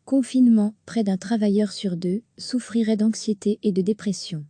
Confinement, près d'un travailleur sur deux souffrirait d'anxiété et de dépression.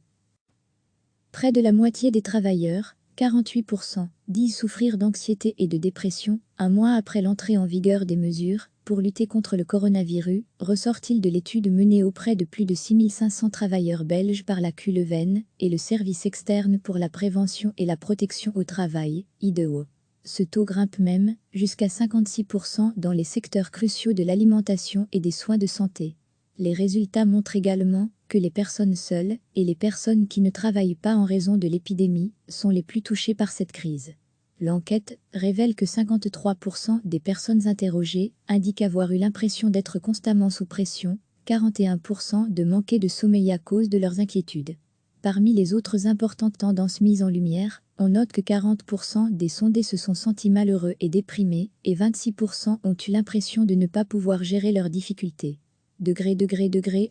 Près de la moitié des travailleurs, 48%, disent souffrir d'anxiété et de dépression, un mois après l'entrée en vigueur des mesures pour lutter contre le coronavirus, ressort-il de l'étude menée auprès de plus de 6500 travailleurs belges par la Q-Leuven et le Service externe pour la prévention et la protection au travail, IDEO. Ce taux grimpe même jusqu'à 56% dans les secteurs cruciaux de l'alimentation et des soins de santé. Les résultats montrent également que les personnes seules et les personnes qui ne travaillent pas en raison de l'épidémie sont les plus touchées par cette crise. L'enquête révèle que 53% des personnes interrogées indiquent avoir eu l'impression d'être constamment sous pression, 41% de manquer de sommeil à cause de leurs inquiétudes. Parmi les autres importantes tendances mises en lumière, on note que 40% des sondés se sont sentis malheureux et déprimés et 26% ont eu l'impression de ne pas pouvoir gérer leurs difficultés. Degré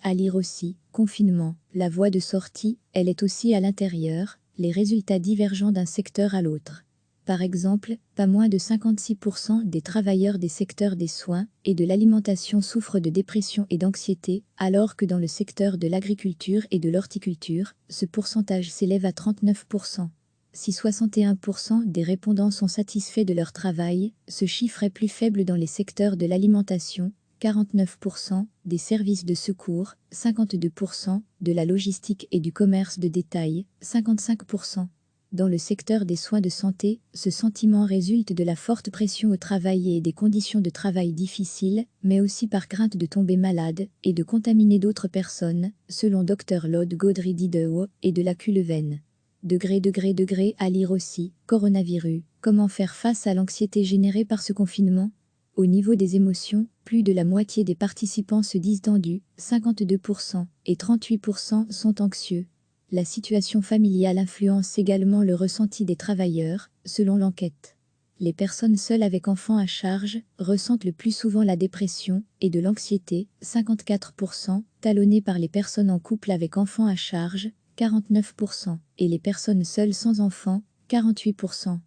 à lire aussi, confinement, la voie de sortie, elle est aussi à l'intérieur, les résultats divergents d'un secteur à l'autre. Par exemple, pas moins de 56% des travailleurs des secteurs des soins et de l'alimentation souffrent de dépression et d'anxiété, alors que dans le secteur de l'agriculture et de l'horticulture, ce pourcentage s'élève à 39%. Si 61% des répondants sont satisfaits de leur travail, ce chiffre est plus faible dans les secteurs de l'alimentation, 49%, des services de secours, 52%, de la logistique et du commerce de détail, 55%. Dans le secteur des soins de santé, ce sentiment résulte de la forte pression au travail et des conditions de travail difficiles, mais aussi par crainte de tomber malade et de contaminer d'autres personnes, selon Dr Lode Gaudry d'IDEO et de la Q-Leuven. Degré à lire aussi, coronavirus, comment faire face à l'anxiété générée par ce confinement ? Au niveau des émotions, plus de la moitié des participants se disent tendus, 52%, et 38% sont anxieux. La situation familiale influence également le ressenti des travailleurs, selon l'enquête. Les personnes seules avec enfants à charge ressentent le plus souvent la dépression et de l'anxiété, 54%, talonnées par les personnes en couple avec enfants à charge, 49%, et les personnes seules sans enfants, 48%.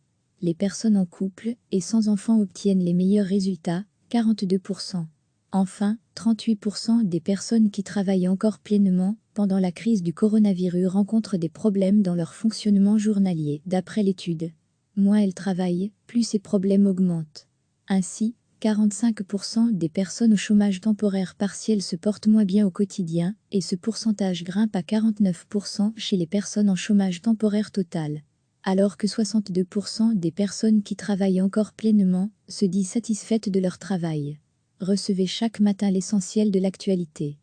Les personnes en couple et sans enfants obtiennent les meilleurs résultats, 42%. Enfin, 38% des personnes qui travaillent encore pleinement pendant la crise du coronavirus rencontrent des problèmes dans leur fonctionnement journalier, d'après l'étude. Moins elles travaillent, plus ces problèmes augmentent. Ainsi, 45% des personnes au chômage temporaire partiel se portent moins bien au quotidien, et ce pourcentage grimpe à 49% chez les personnes en chômage temporaire total. Alors que 62% des personnes qui travaillent encore pleinement se disent satisfaites de leur travail. Recevez chaque matin l'essentiel de l'actualité.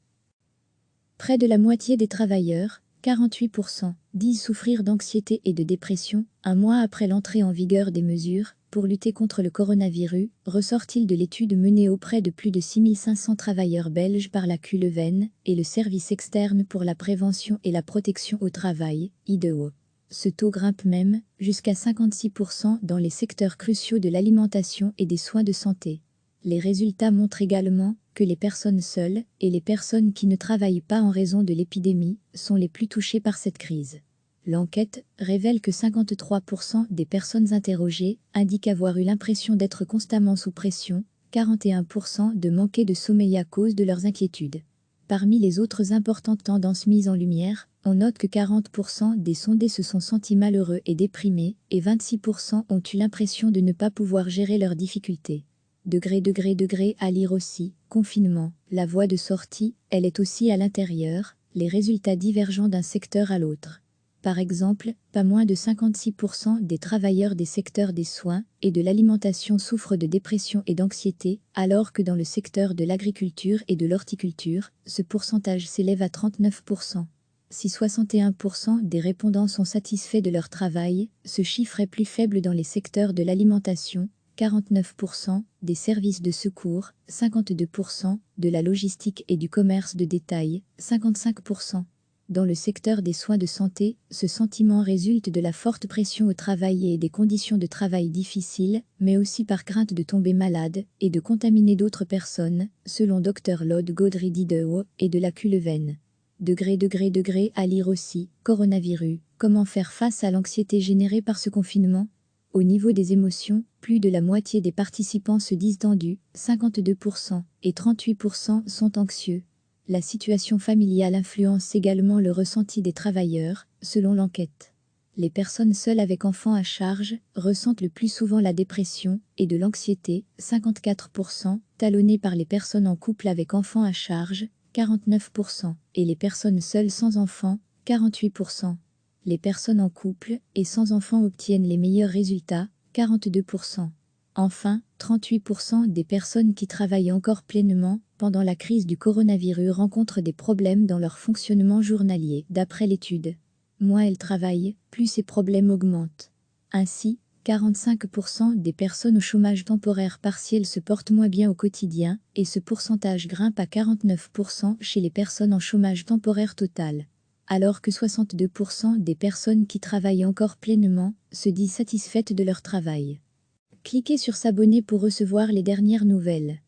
Près de la moitié des travailleurs, 48%, disent souffrir d'anxiété et de dépression, un mois après l'entrée en vigueur des mesures pour lutter contre le coronavirus, ressort-il de l'étude menée auprès de plus de 6500 travailleurs belges par la Q-Leuven et le Service externe pour la prévention et la protection au travail, IDEO. Ce taux grimpe même jusqu'à 56% dans les secteurs cruciaux de l'alimentation et des soins de santé. Les résultats montrent également que les personnes seules et les personnes qui ne travaillent pas en raison de l'épidémie sont les plus touchées par cette crise. L'enquête révèle que 53% des personnes interrogées indiquent avoir eu l'impression d'être constamment sous pression, 41% de manquer de sommeil à cause de leurs inquiétudes. Parmi les autres importantes tendances mises en lumière, on note que 40% des sondés se sont sentis malheureux et déprimés, et 26% ont eu l'impression de ne pas pouvoir gérer leurs difficultés. Degré à lire aussi, confinement, la voie de sortie, elle est aussi à l'intérieur, les résultats divergents d'un secteur à l'autre. Par exemple, pas moins de 56% des travailleurs des secteurs des soins et de l'alimentation souffrent de dépression et d'anxiété, alors que dans le secteur de l'agriculture et de l'horticulture, ce pourcentage s'élève à 39%. Si 61% des répondants sont satisfaits de leur travail, ce chiffre est plus faible dans les secteurs de l'alimentation, 49%, des services de secours, 52%, de la logistique et du commerce de détail, 55%. Dans le secteur des soins de santé, ce sentiment résulte de la forte pression au travail et des conditions de travail difficiles, mais aussi par crainte de tomber malade et de contaminer d'autres personnes, selon Dr Lode Gaudry d'IDEO et de la Q-Leuven. Degré à lire aussi, coronavirus, comment faire face à l'anxiété générée par ce confinement ? Au niveau des émotions, plus de la moitié des participants se disent tendus, 52%, et 38% sont anxieux. La situation familiale influence également le ressenti des travailleurs, selon l'enquête. Les personnes seules avec enfants à charge ressentent le plus souvent la dépression et de l'anxiété, 54%, talonnées par les personnes en couple avec enfants à charge, 49%, et les personnes seules sans enfants, 48%. Les personnes en couple et sans enfants obtiennent les meilleurs résultats, 42%. Enfin, 38% des personnes qui travaillent encore pleinement pendant la crise du coronavirus rencontrent des problèmes dans leur fonctionnement journalier, d'après l'étude. Moins elles travaillent, plus ces problèmes augmentent. Ainsi, 45% des personnes au chômage temporaire partiel se portent moins bien au quotidien, et ce pourcentage grimpe à 49% chez les personnes en chômage temporaire total. Alors que 62% des personnes qui travaillent encore pleinement se disent satisfaites de leur travail. Cliquez sur s'abonner pour recevoir les dernières nouvelles.